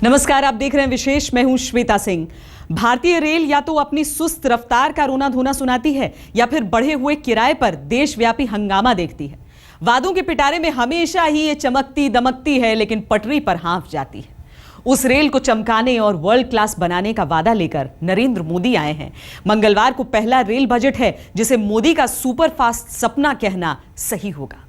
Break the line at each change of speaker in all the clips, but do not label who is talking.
नमस्कार, आप देख रहे हैं विशेष। मैं हूं श्वेता सिंह। भारतीय रेल या तो अपनी सुस्त रफ्तार का रोना धोना सुनाती है या फिर बढ़े हुए किराए पर देशव्यापी हंगामा देखती है। वादों के पिटारे में हमेशा ही ये चमकती दमकती है, लेकिन पटरी पर हाँफ जाती है। उस रेल को चमकाने और वर्ल्ड क्लास बनाने का वादा लेकर नरेंद्र मोदी आए हैं। मंगलवार को पहला रेल बजट है, जिसे मोदी का सुपर फास्ट सपना कहना सही होगा।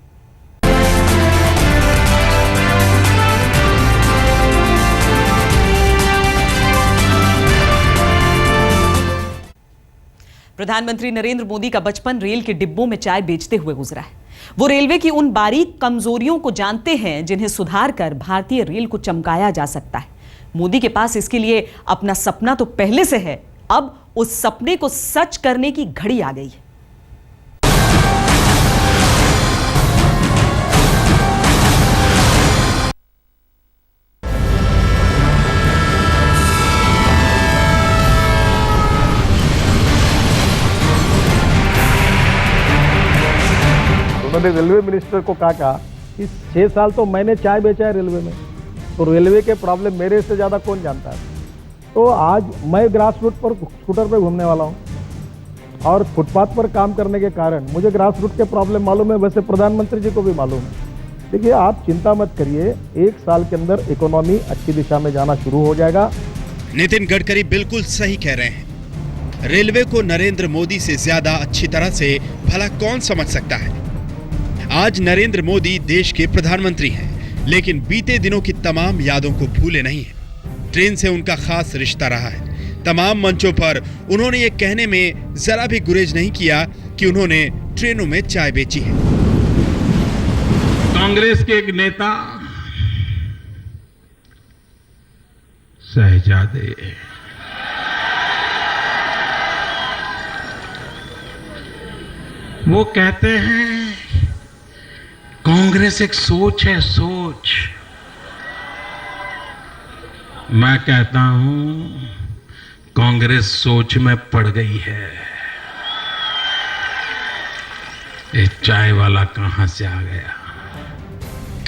प्रधानमंत्री नरेंद्र मोदी का बचपन रेल के डिब्बों में चाय बेचते हुए गुजरा है। वो रेलवे की उन बारीक कमजोरियों को जानते हैं जिन्हें सुधार कर भारतीय रेल को चमकाया जा सकता है। मोदी के पास इसके लिए अपना सपना तो पहले से है, अब उस सपने को सच करने की घड़ी आ गई है।
उन्होंने रेलवे मिनिस्टर को कहा कि 6 साल तो मैंने चाय बेचा है रेलवे में, तो रेलवे के प्रॉब्लम मेरे से ज़्यादा कौन जानता है। तो आज मैं ग्रास रूट पर स्कूटर पर घूमने वाला हूँ और फुटपाथ पर काम करने के कारण मुझे ग्रास रूट के प्रॉब्लम मालूम है, वैसे प्रधानमंत्री जी को भी मालूम है। देखिए, आप चिंता मत करिए, 1 साल के अंदर इकोनॉमी अच्छी दिशा में जाना शुरू हो जाएगा।
नितिन गडकरी बिल्कुल सही कह रहे हैं। रेलवे को नरेंद्र मोदी से ज्यादा अच्छी तरह से भला कौन समझ सकता है। आज नरेंद्र मोदी देश के प्रधानमंत्री हैं, लेकिन बीते दिनों की तमाम यादों को भूले नहीं हैं। ट्रेन से उनका खास रिश्ता रहा है। तमाम मंचों पर उन्होंने ये कहने में जरा भी गुरेज नहीं किया कि उन्होंने ट्रेनों में चाय बेची है।
कांग्रेस के एक नेता शहजादे वो कहते हैं कांग्रेस एक सोच है, सोच। मैं कहता हूं कांग्रेस सोच में पड़ गई है। ये चाय वाला कहां से आ गया।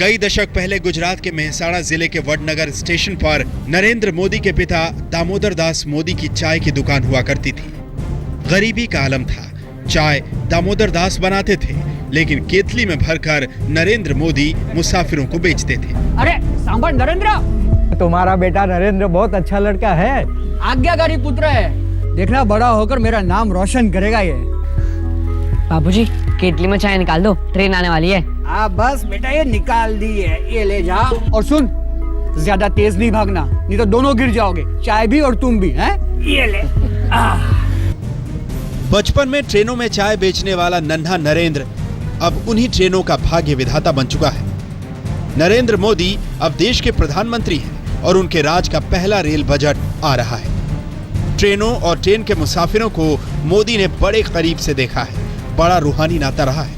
कई दशक पहले गुजरात के मेहसाणा जिले के वडनगर स्टेशन पर नरेंद्र मोदी के पिता दामोदर दास मोदी की चाय की दुकान हुआ करती थी। गरीबी का आलम था। चाय दामोदर दास बनाते थे, लेकिन केतली में भरकर नरेंद्र मोदी मुसाफिरों को बेचते थे।
अरे सांभर नरेंद्र,
तुम्हारा बेटा नरेंद्र बहुत अच्छा लड़का है,
आज्ञाकारी पुत्र है। देखना बड़ा होकर मेरा नाम रोशन करेगा ये।
बाबूजी, केतली में चाय निकाल दो, ट्रेन आने वाली है।
बस बेटा, ये निकाल दी है, ये ले जा। और सुन, ज्यादा तेज नहीं भागना, नहीं तो दोनों गिर जाओगे, चाय भी और तुम भी। हैं? ये ले।
बचपन में ट्रेनों में चाय बेचने वाला नन्हा नरेंद्र अब उन्हीं ट्रेनों का भाग्य विधाता बन चुका है। नरेंद्र मोदी अब देश के प्रधानमंत्री हैं और उनके राज का पहला रेल बजट आ रहा है। ट्रेनों और ट्रेन के मुसाफिरों को मोदी ने बड़े करीब से देखा है, बड़ा रूहानी नाता रहा है।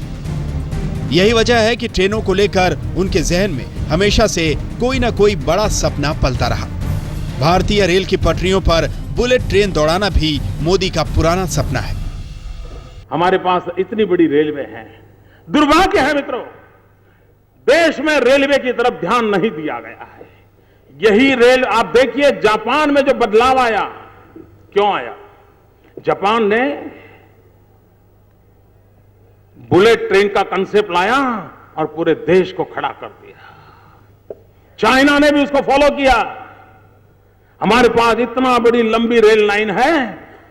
यही वजह है कि ट्रेनों को लेकर उनके जहन में हमेशा से कोई ना कोई बड़ा सपना पलता रहा। भारतीय रेल की पटरियों पर बुलेट ट्रेन दौड़ाना भी मोदी का पुराना सपना है।
हमारे पास इतनी बड़ी रेलवे है। दुर्भाग्य है मित्रों, देश में रेलवे की तरफ ध्यान नहीं दिया गया है। यही रेल, आप देखिए जापान में जो बदलाव आया, क्यों आया? जापान ने बुलेट ट्रेन का कंसेप्ट लाया और पूरे देश को खड़ा कर दिया। चाइना ने भी उसको फॉलो किया। हमारे पास इतना बड़ी लंबी रेल लाइन है,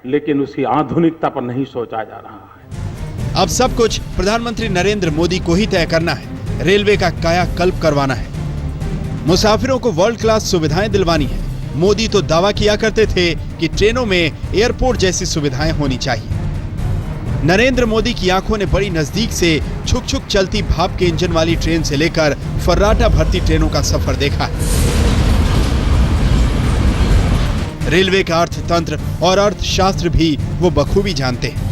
लेकिन उसकी आधुनिकता पर नहीं सोचा जा रहा है।
अब सब कुछ प्रधानमंत्री नरेंद्र मोदी को ही तय करना है। रेलवे का कायाकल्प करवाना है, मुसाफिरों को वर्ल्ड क्लास सुविधाएं दिलवानी है। मोदी तो दावा किया करते थे कि ट्रेनों में एयरपोर्ट जैसी सुविधाएं होनी चाहिए। नरेंद्र मोदी की आंखों ने बड़ी नजदीक से छुक छुक चलती भाप के इंजन वाली ट्रेन से लेकर फर्राटा भरती ट्रेनों का सफर देखा है। रेलवे का अर्थतंत्र और अर्थशास्त्र भी वो बखूबी जानते हैं।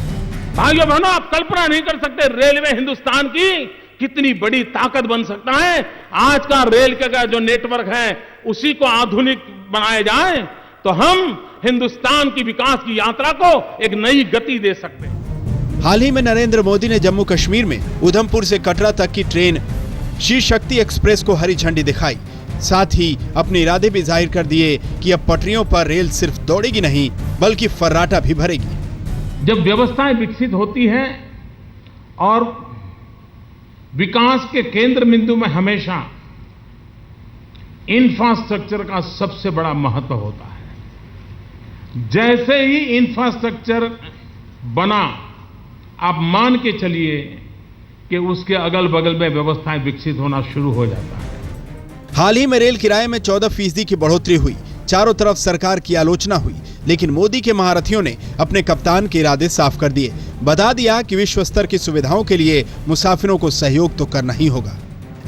भाइयों बहनों, आप कल्पना नहीं कर सकते रेलवे हिंदुस्तान की कितनी बड़ी ताकत बन सकता है। आज का रेल का जो नेटवर्क है, उसी को आधुनिक बनाया जाए तो हम हिंदुस्तान की विकास की यात्रा को एक नई गति दे सकते हैं।
हाल ही में नरेंद्र मोदी ने जम्मू कश्मीर में उधमपुर से कटरा तक की ट्रेन श्री शक्ति एक्सप्रेस को हरी झंडी दिखाई। साथ ही अपने इरादे भी जाहिर कर दिए कि अब पटरियों पर रेल सिर्फ दौड़ेगी नहीं बल्कि फर्राटा भी भरेगी।
जब व्यवस्थाएं विकसित होती हैं और विकास के केंद्र बिंदु में हमेशा इंफ्रास्ट्रक्चर का सबसे बड़ा महत्व होता है। जैसे ही इंफ्रास्ट्रक्चर बना, आप मान के चलिए कि उसके अगल बगल में व्यवस्थाएं विकसित होना शुरू हो जाता है।
हाल ही में रेल किराए में 14% की बढ़ोतरी हुई। चारों तरफ सरकार की आलोचना हुई, लेकिन मोदी के महारथियों ने अपने कप्तान के इरादे साफ कर दिए। बता दिया कि विश्व स्तर की सुविधाओं के लिए मुसाफिरों को सहयोग तो करना ही होगा।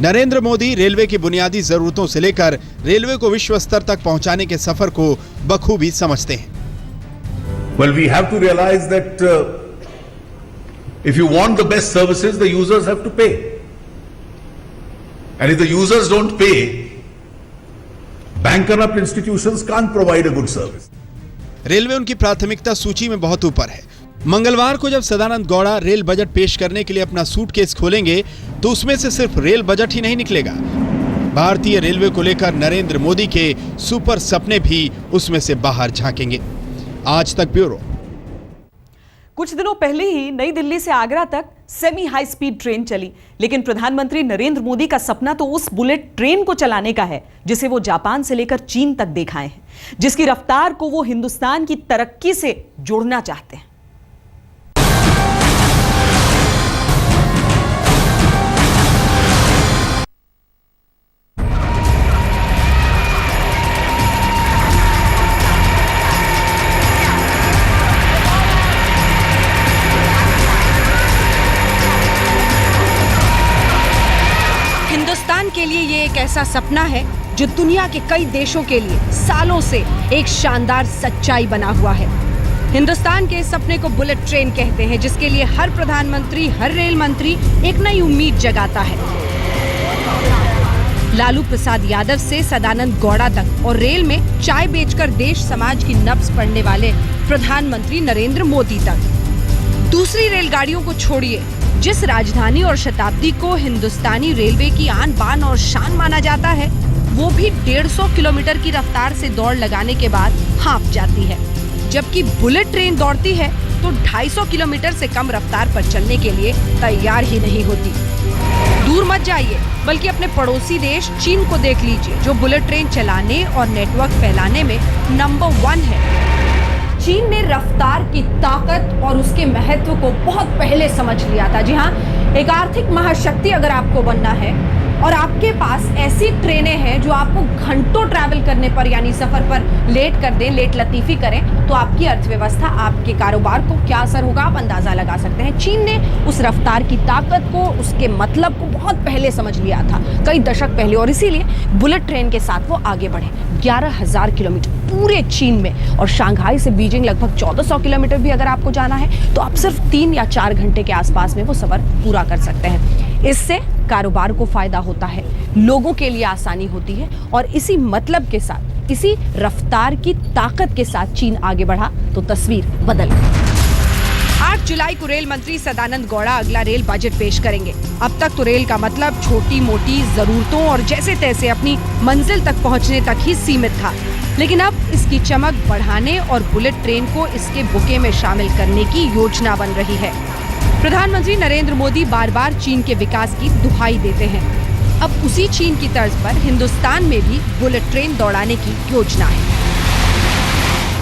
नरेंद्र मोदी रेलवे की बुनियादी जरूरतों से लेकर रेलवे को विश्व स्तर तक पहुंचाने के सफर को बखूबी समझते हैं।
Well, we have to realize that if you want the best services, the users have to pay. And if the users don't pay, bankrupt institutions can't provide a good service.
Railway उनकी प्राथमिकता सूची में बहुत ऊपर है। मंगलवार को जब सदानंद गौड़ा रेल बजट पेश करने के लिए अपना सूटकेस खोलेंगे तो उसमें से सिर्फ रेल बजट ही नहीं निकलेगा। भारतीय रेलवे को लेकर नरेंद्र मोदी के सुपर सपने भी उसमें से बाहर झांकेंगे। आज तक ब्यूरो।
कुछ दिनों पहले ही नई दिल्ली से आगरा तक सेमी हाई स्पीड ट्रेन चली, लेकिन प्रधानमंत्री नरेंद्र मोदी का सपना तो उस बुलेट ट्रेन को चलाने का है जिसे वो जापान से लेकर चीन तक दिखाए हैं, जिसकी रफ्तार को वो हिंदुस्तान की तरक्की से जोड़ना चाहते हैं।
के लिए ये एक ऐसा सपना है जो दुनिया के कई देशों के लिए सालों से एक शानदार सच्चाई बना हुआ है। हिंदुस्तान के इस सपने को बुलेट ट्रेन कहते हैं, जिसके लिए हर प्रधानमंत्री, हर रेल मंत्री एक नई उम्मीद जगाता है। लालू प्रसाद यादव से सदानंद गौड़ा तक और रेल में चाय बेचकर देश समाज की नब्ज पढ़ने वाले प्रधानमंत्री नरेंद्र मोदी तक। दूसरी रेलगाड़ियों को छोड़िए, जिस राजधानी और शताब्दी को हिंदुस्तानी रेलवे की आन बान और शान माना जाता है, वो भी 150 किलोमीटर की रफ्तार से दौड़ लगाने के बाद हाँफ जाती है, जबकि बुलेट ट्रेन दौड़ती है तो 250 किलोमीटर से कम रफ्तार पर चलने के लिए तैयार ही नहीं होती। दूर मत जाइए, बल्कि अपने पड़ोसी देश चीन को देख लीजिए, जो बुलेट ट्रेन चलाने और नेटवर्क फैलाने में नंबर 1 है। चीन ने रफ्तार की ताकत और उसके महत्व को बहुत पहले समझ लिया था। जी हाँ, एक आर्थिक महाशक्ति अगर आपको बनना है और आपके पास ऐसी ट्रेनें हैं जो आपको घंटों ट्रैवल करने पर यानी सफर पर लेट कर दें, लेट लतीफी करें, तो आपकी अर्थव्यवस्था, आपके कारोबार को क्या असर होगा आप अंदाजा लगा सकते हैं। चीन ने उस रफ्तार की ताकत को, उसके मतलब को बहुत पहले समझ लिया था, कई दशक पहले, और इसीलिए बुलेट ट्रेन के साथ वो आगे बढ़े। 11,000 किलोमीटर पूरे चीन में, और शंघाई से बीजिंग लगभग 1400 किलोमीटर भी अगर आपको जाना है तो आप सिर्फ 3 या 4 घंटे के आसपास में वो सफर पूरा कर सकते हैं। इससे कारोबार को फायदा होता है, लोगों के लिए आसानी होती है, और इसी मतलब के साथ, इसी रफ्तार की ताकत के साथ चीन आगे बढ़ा तो तस्वीर बदल गई। 8 जुलाई को रेल मंत्री सदानंद गौड़ा अगला रेल बजट पेश करेंगे। अब तक तो रेल का मतलब छोटी मोटी जरूरतों और जैसे तैसे अपनी मंजिल तक पहुंचने तक ही सीमित था, लेकिन अब इसकी चमक बढ़ाने और बुलेट ट्रेन को इसके बुके में शामिल करने की योजना बन रही है। प्रधानमंत्री नरेंद्र मोदी बार बार चीन के विकास की दुहाई देते हैं। अब उसी चीन की तर्ज पर हिंदुस्तान में भी बुलेट ट्रेन दौड़ाने की योजना है।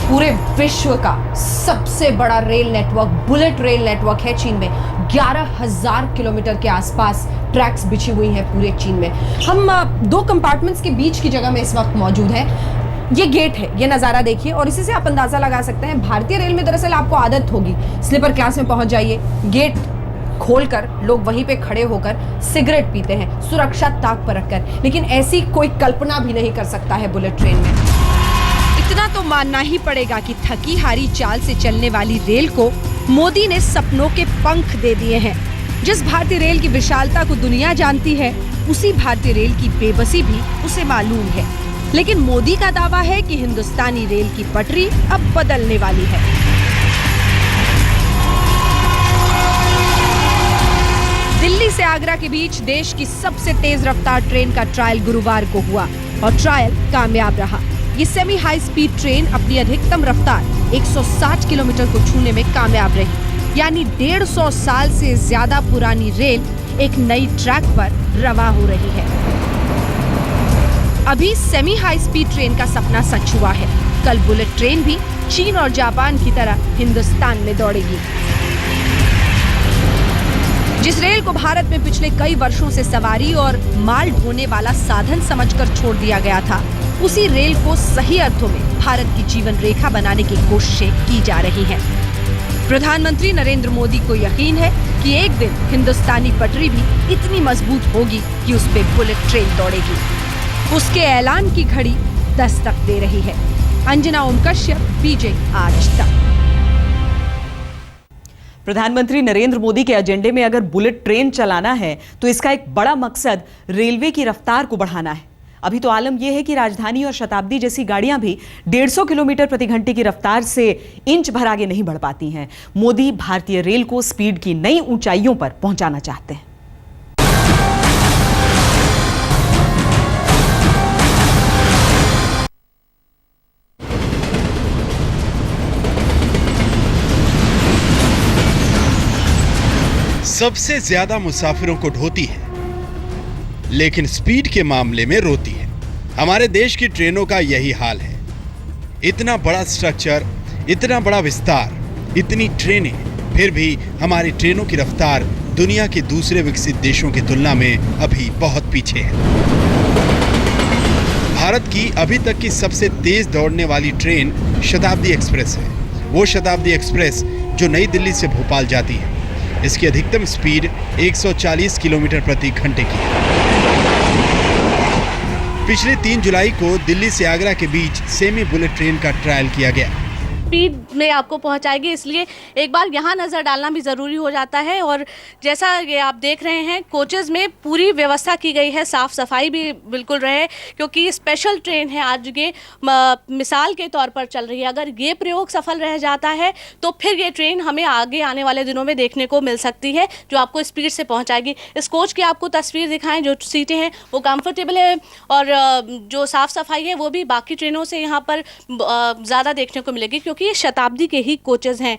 पूरे विश्व का सबसे बड़ा rail network bullet rail network है चीन में। 11,000 किलोमीटर के आसपास ट्रैक्स बिछी हुई हैं पूरे चीन में। हम 2 कंपार्टमेंट्स के बीच की जगह में इस वक्त मौजूद है। ये गेट है, ये नज़ारा देखिए, और इसी से आप अंदाजा लगा सकते हैं भारतीय रेल में दरअसल आपको आदत होगी, स्लीपर क्लास में पहुंच जाइए, गेट खोलकर लोग वहीं पे खड़े होकर सिगरेट पीते हैं, सुरक्षा ताक पर रखकर, लेकिन ऐसी कोई कल्पना भी नहीं कर सकता है बुलेट ट्रेन में। इतना तो मानना ही पड़ेगा कि थकी हारी चाल से चलने वाली रेल को मोदी ने सपनों के पंख दे दिए हैं। जिस भारतीय रेल की विशालता को दुनिया जानती है, उसी भारतीय रेल की बेबसी भी उसे मालूम है। लेकिन मोदी का दावा है कि हिंदुस्तानी रेल की पटरी अब बदलने वाली है। दिल्ली से आगरा के बीच देश की सबसे तेज रफ्तार ट्रेन का ट्रायल गुरुवार को हुआ। और ट्रायल कामयाब रहा। ये सेमी हाई स्पीड ट्रेन अपनी अधिकतम रफ्तार 160 किलोमीटर को छूने में कामयाब रही। यानी 150 साल से ज्यादा पुरानी रेल एक नई ट्रैक पर रवा हो रही है। अभी सेमी हाई स्पीड ट्रेन का सपना सच हुआ है। कल बुलेट ट्रेन भी चीन और जापान की तरह हिंदुस्तान में दौड़ेगी। जिस रेल को भारत में पिछले कई वर्षों से सवारी और माल ढोने वाला साधन समझकर छोड़ दिया गया था, उसी रेल को सही अर्थों में भारत की जीवन रेखा बनाने की कोशिशें की जा रही हैं। प्रधानमंत्री नरेंद्र मोदी को यकीन है कि एक दिन हिंदुस्तानी पटरी भी इतनी मजबूत होगी कि उस पे बुलेट ट्रेन दौड़ेगी। उसके ऐलान की घड़ी दस्तक दे रही है। अंजना ओम कश्यप, बीजे आज तक।
प्रधानमंत्री नरेंद्र मोदी के एजेंडे में अगर बुलेट ट्रेन चलाना है तो इसका एक बड़ा मकसद रेलवे की रफ्तार को बढ़ाना है। अभी तो आलम यह है कि राजधानी और शताब्दी जैसी गाड़ियां भी 150 किलोमीटर प्रति घंटे की रफ्तार से इंच भर आगे नहीं बढ़ पाती हैं। मोदी भारतीय रेल को स्पीड की नई ऊंचाइयों पर पहुंचाना चाहते हैं।
सबसे ज्यादा मुसाफिरों को ढोती है, लेकिन स्पीड के मामले में रोती है। हमारे देश की ट्रेनों का यही हाल है। इतना बड़ा स्ट्रक्चर, इतना बड़ा विस्तार, इतनी ट्रेनें, फिर भी हमारी ट्रेनों की रफ्तार दुनिया के दूसरे विकसित देशों की तुलना में अभी बहुत पीछे है। भारत की अभी तक की सबसे तेज दौड़ने वाली ट्रेन शताब्दी एक्सप्रेस है। वो शताब्दी एक्सप्रेस जो नई दिल्ली से भोपाल जाती है। इसकी अधिकतम स्पीड 140 किलोमीटर प्रति घंटे की है। पिछले 3 जुलाई को दिल्ली से आगरा के बीच सेमी बुलेट ट्रेन का ट्रायल किया गया।
स्पीड में आपको पहुंचाएगी, इसलिए एक बार यहाँ नज़र डालना भी ज़रूरी हो जाता है। और जैसा ये आप देख रहे हैं, कोचेज़ में पूरी व्यवस्था की गई है, साफ़ सफाई भी बिल्कुल रहे, क्योंकि ये स्पेशल ट्रेन है। आज ये मिसाल के तौर पर चल रही है। अगर ये प्रयोग सफल रह जाता है तो फिर ये ट्रेन हमें आगे आने वाले दिनों में देखने को मिल सकती है, जो आपको स्पीड से पहुँचाएगी। इस कोच की आपको तस्वीर दिखाएँ, जो सीटें हैं वो कम्फर्टेबल है और जो साफ़ सफाई है वो भी बाकी ट्रेनों से यहाँ पर ज़्यादा देखने को मिलेगी, क्योंकि ये शताब्दी के ही कोचेस हैं।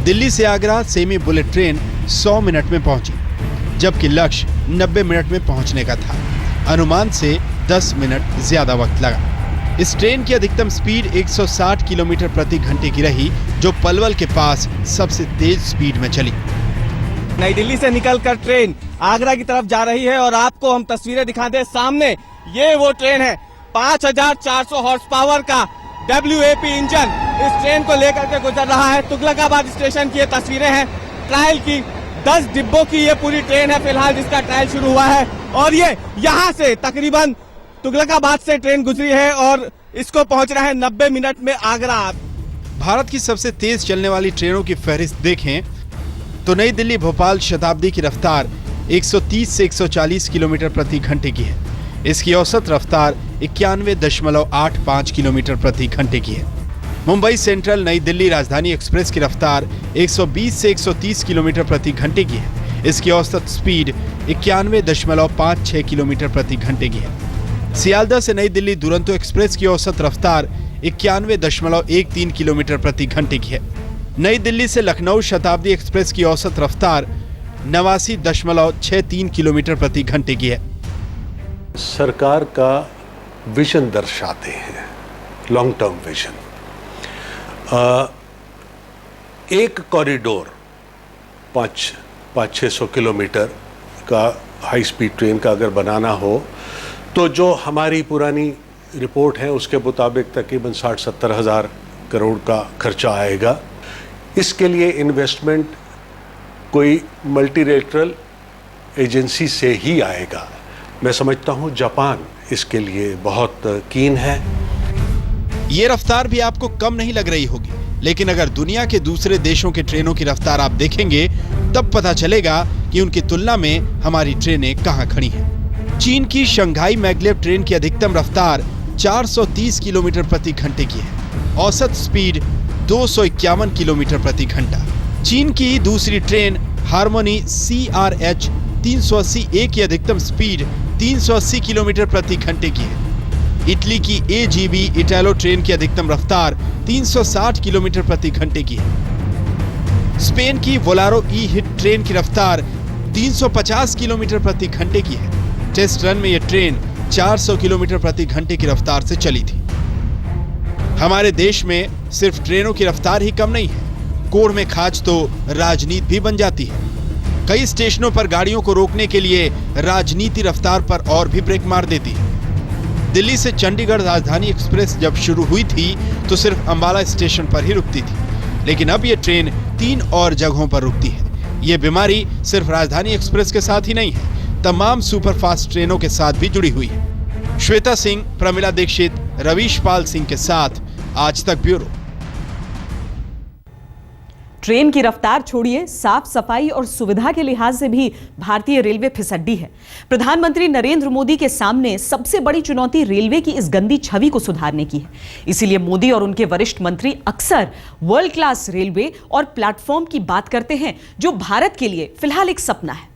दिल्ली से Agra semi bullet train 100 minute में पहुंची, जबकि लक्ष्य 90 मिनट में पहुंचने का था। अनुमान से 10 मिनट ज्यादा वक्त लगा। इस ट्रेन की अधिकतम स्पीड 160 किलोमीटर प्रति घंटे की रही, जो पलवल के पास सबसे तेज स्पीड में चली।
नई दिल्ली से निकलकर ट्रेन आगरा की तरफ जा रही है और आपको हम तस्वीरें दिखाते हैं। सामने ये वो ट्रेन है, 5400 हॉर्स पावर का WAP इंजन इस ट्रेन को लेकर के गुजर रहा है। तुगलकाबाद स्टेशन की ये तस्वीरें हैं ट्रायल की। 10 डिब्बों की ये पूरी ट्रेन है फिलहाल जिसका ट्रायल शुरू हुआ है, और ये यहाँ से तकरीबन तुगलकाबाद से ट्रेन गुजरी है और इसको पहुंचना है 90 मिनट में आगरा।
भारत की सबसे तेज चलने वाली ट्रेनों की फहरिस्त देखें तो नई दिल्ली भोपाल शताब्दी की रफ्तार 130 से 140 किलोमीटर प्रति घंटे की है। इसकी औसत रफ्तार 91.85 किलोमीटर प्रति घंटे की है। मुंबई सेंट्रल नई दिल्ली राजधानी एक्सप्रेस की रफ्तार 120 से 130 किलोमीटर प्रति घंटे की है। इसकी औसत स्पीड 91.56 किलोमीटर प्रति घंटे की है। सियालदह से नई दिल्ली दुरंतो एक्सप्रेस की औसत रफ्तार 91.13 किलोमीटर प्रति घंटे की है। नई दिल्ली से लखनऊ शताब्दी एक्सप्रेस की औसत रफ्तार 89.63 किलोमीटर प्रति घंटे की है।
सरकार का विजन दर्शाते हैं, लॉन्ग टर्म विजन। एक कॉरिडोर 500-600 किलोमीटर का हाई स्पीड ट्रेन का अगर बनाना हो तो जो हमारी पुरानी रिपोर्ट है उसके मुताबिक तकरीबन 60-70 हज़ार करोड़ का खर्चा आएगा। इसके लिए इन्वेस्टमेंट कोई मल्टीलेटरल एजेंसी से ही आएगा। मैं समझता हूं जापान इसके लिए बहुत कीन है।
ये रफ्तार भी आपको कम नहीं लग रही होगी, लेकिन अगर दुनिया के दूसरे देशों के ट्रेनों की रफ्तार आप देखेंगे तब पता चलेगा कि उनकी तुलना में हमारी ट्रेनें कहां खड़ी हैं। चीन की शंघाई मैग्लेव ट्रेन की अधिकतम रफ्तार 430 किलोमीटर प्रति घंटे की है। औसत स्पीड 251 किलोमीटर प्रति घंटा। चीन की दूसरी ट्रेन हार्मोनी CRH 380A की अधिकतम स्पीड 380 किलोमीटर प्रति घंटे की है। इटली की AGV इटैलो ट्रेन की अधिकतम रफ्तार 360 किलोमीटर प्रति घंटे की है। स्पेन की वोलारो हिट ट्रेन की रफ्तार 350 किलोमीटर प्रति घंटे की है। टेस्ट रन में यह ट्रेन 400 किलोमीटर प्रति घंटे की रफ्तार से चली थी। हमारे देश में सिर्फ ट्रेनों की रफ्तार ही कम नहीं है, कोढ़ में खाच तो राजनीति भी बन जाती है। कई स्टेशनों पर गाड़ियों को रोकने के लिए राजनीति रफ्तार पर और भी ब्रेक मार देती है। दिल्ली से चंडीगढ़ राजधानी एक्सप्रेस जब शुरू हुई थी तो सिर्फ अंबाला स्टेशन पर ही रुकती थी, लेकिन अब यह ट्रेन 3 और जगहों पर रुकती है। ये बीमारी सिर्फ राजधानी एक्सप्रेस के साथ ही नहीं है, तमाम सुपरफास्ट ट्रेनों के साथ भी जुड़ी हुई है। श्वेता सिंह, प्रमिला दीक्षित, रवीश पाल सिंह के साथ आज तक ब्यूरो।
ट्रेन की रफ्तार छोड़िए, साफ सफाई और सुविधा के लिहाज से भी भारतीय रेलवे फिसड्डी है। प्रधानमंत्री नरेंद्र मोदी के सामने सबसे बड़ी चुनौती रेलवे की इस गंदी छवि को सुधारने की है। इसीलिए मोदी और उनके वरिष्ठ मंत्री अक्सर वर्ल्ड क्लास रेलवे और प्लेटफॉर्म की बात करते हैं, जो भारत के लिए फिलहाल एक सपना है।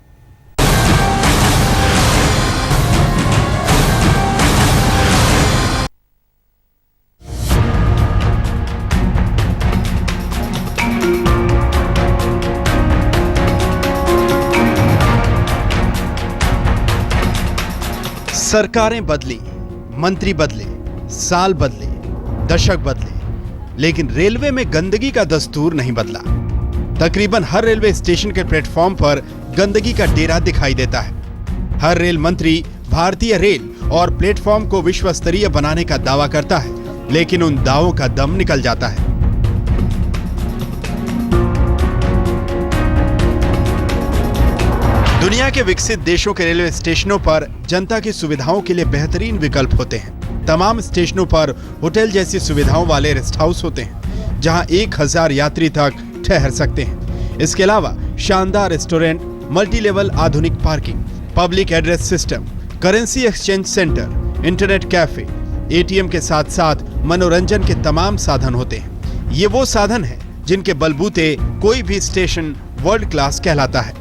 सरकारें बदली, मंत्री बदले, साल बदले, दशक बदले, लेकिन रेलवे में गंदगी का दस्तूर नहीं बदला। तकरीबन हर रेलवे स्टेशन के प्लेटफॉर्म पर गंदगी का डेरा दिखाई देता है। हर रेल मंत्री भारतीय रेल और प्लेटफॉर्म को विश्व स्तरीय बनाने का दावा करता है, लेकिन उन दावों का दम निकल जाता है। दुनिया के विकसित देशों के रेलवे स्टेशनों पर जनता की सुविधाओं के लिए बेहतरीन विकल्प होते हैं। तमाम स्टेशनों पर होटल जैसी सुविधाओं वाले रेस्ट हाउस होते हैं, जहां 1000 यात्री तक ठहर सकते हैं। इसके अलावा शानदार रेस्टोरेंट, मल्टी लेवल आधुनिक parking, public address system, currency exchange centre, internet cafe, ATM के साथ साथ मनोरंजन के तमाम साधन होते हैं। ये वो साधन हैं जिनके बलबूते कोई भी स्टेशन वर्ल्ड क्लास कहलाता है।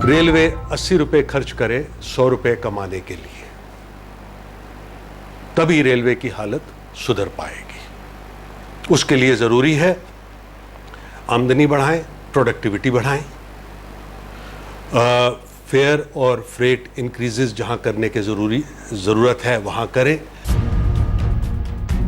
रेलवे 80 रुपए खर्च करे 100 रुपए कमाने के लिए, तभी रेलवे की हालत सुधर पाएगी। उसके लिए जरूरी है आमदनी बढ़ाएं, प्रोडक्टिविटी बढ़ाएं, फेयर और फ्रेट इंक्रीजेस जहां करने की जरूरत है वहां करें।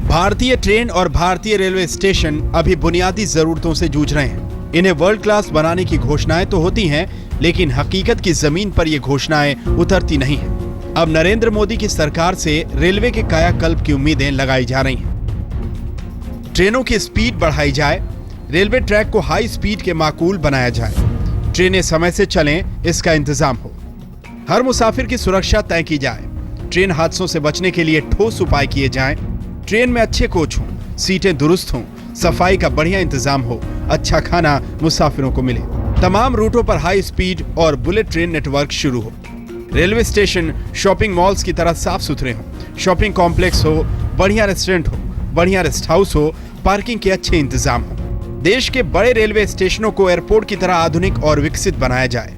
भारतीय ट्रेन और भारतीय रेलवे स्टेशन अभी बुनियादी जरूरतों से जूझ रहे हैं। इन्हें वर्ल्ड क्लास बनाने की घोषणाएं तो होती हैं, लेकिन हकीकत की जमीन पर ये घोषणाएं उतरती नहीं हैं। अब नरेंद्र मोदी की सरकार से रेलवे के कायाकल्प की उम्मीदें लगाई जा रही हैं। ट्रेनों की स्पीड बढ़ाई जाए, रेलवे ट्रैक को हाई स्पीड के माकूल बनाया जाए, ट्रेनें समय से चलें, इसका इंतजाम हो। हर मुसाफिर की सुरक्षा तय की जाए, ट्रेन हादसों से बचने के लिए ठोस उपाय किए जाएं, ट्रेन में अच्छे कोच हों, सीटें दुरुस्त हों, सफाई का बढ़िया इंतजाम हो, अच्छा खाना मुसाफिरों को मिले। तमाम रूटों पर हाई स्पीड और बुलेट ट्रेन नेटवर्क शुरू हो। रेलवे स्टेशन शॉपिंग मॉल्स की तरह साफ सुथरे हों, शॉपिंग कॉम्प्लेक्स हो, बढ़िया रेस्टोरेंट हो, बढ़िया रेस्ट हाउस हो, पार्किंग के अच्छे इंतजाम हो। देश के बड़े रेलवे स्टेशनों को एयरपोर्ट की तरह आधुनिक और विकसित बनाया जाए।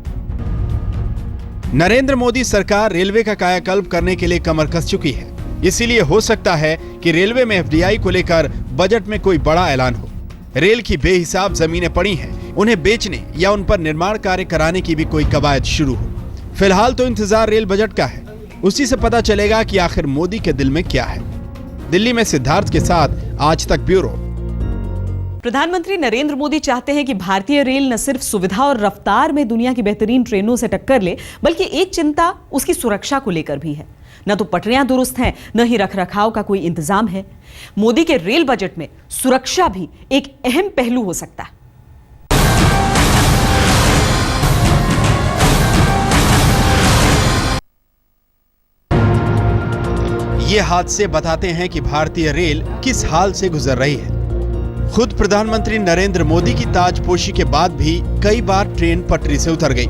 नरेंद्र मोदी सरकार रेलवे का कायाकल्प करने के लिए कमर कस चुकी है। इसीलिए हो सकता है कि रेलवे में FDI को लेकर बजट में कोई बड़ा ऐलान हो। रेल की बेहिसाब जमीनें पड़ी हैं, उन्हें बेचने या उन पर निर्माण कार्य कराने की भी कोई कवायद शुरू हो। फिलहाल तो इंतजार रेल बजट का है, उसी से पता चलेगा कि आखिर मोदी के दिल में क्या है। दिल्ली में सिद्धार्थ के साथ आज तक ब्यूरो।
प्रधानमंत्री नरेंद्र मोदी चाहते हैं कि भारतीय रेल न सिर्फ सुविधा और रफ्तार में दुनिया की बेहतरीन ट्रेनों से टक्कर ले, बल्कि एक चिंता उसकी सुरक्षा को लेकर भी है। न तो पटरियां दुरुस्त हैं, न ही रखरखाव का कोई इंतजाम है। मोदी के रेल बजट में सुरक्षा भी एक अहम पहलू हो सकता है।
ये हादसे बताते हैं कि भारतीय रेल किस हाल से गुजर रही है। खुद प्रधानमंत्री नरेंद्र मोदी की ताजपोशी के बाद भी कई बार ट्रेन पटरी से उतर गई।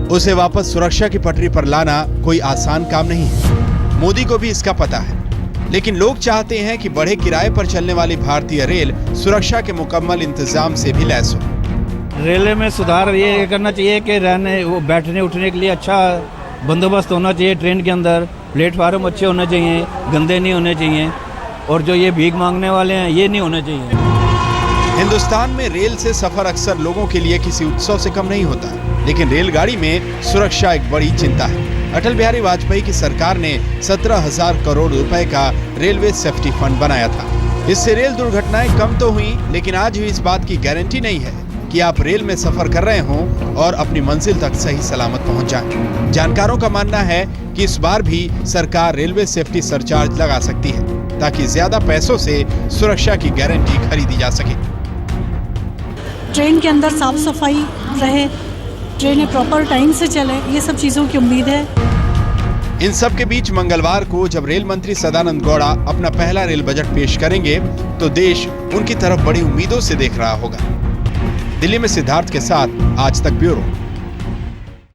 उसे वापस सुरक्षा की पटरी पर लाना कोई आसान काम नहीं है। मोदी को भी इसका पता है, लेकिन लोग चाहते हैं कि बढ़े किराए पर चलने वाली भारतीय रेल सुरक्षा के मुकम्मल इंतजाम से भी लैस हो।
रेलवे में सुधार ये करना चाहिए कि रहने, वो बैठने उठने के लिए अच्छा
बंदोबस्त होना चाहिए ट्रेन के अंदर, प्लेटफार्म अच्छे होने चाहिए, गंदे नहीं होने चाहिए, और जो ये भीख मांगने वाले हैं ये नहीं होने चाहिए।
हिंदुस्तान में रेल से सफर अक्सर लोगों के लिए किसी उत्सव से कम नहीं होता, लेकिन रेलगाड़ी में सुरक्षा एक बड़ी चिंता है। अटल बिहारी वाजपेयी की सरकार ने 17,000 करोड़ रुपए का रेलवे सेफ्टी फंड बनाया था। इससे रेल दुर्घटनाएं कम तो हुई, लेकिन आज भी इस बात की गारंटी नहीं है कि आप रेल में सफर कर रहे हों और अपनी मंजिल तक सही सलामत पहुंच जाएं। जानकारों का मानना है कि इस बार भी सरकार रेलवे सेफ्टी सरचार्ज लगा सकती है, ताकि ज्यादा पैसों से सुरक्षा की गारंटी खरीदी जा सके।
ट्रेन के अंदर साफ सफाई रहे, ट्रेनें प्रॉपर टाइम से चले, ये सब चीज़ों की उम्मीद है।
इन सब के बीच मंगलवार को जब रेल मंत्री सदानंद गौड़ा अपना पहला रेल बजट पेश करेंगे, तो देश उनकी तरफ बड़ी उम्मीदों से देख रहा होगा। दिल्ली में सिद्धार्थ के साथ आज तक ब्यूरो।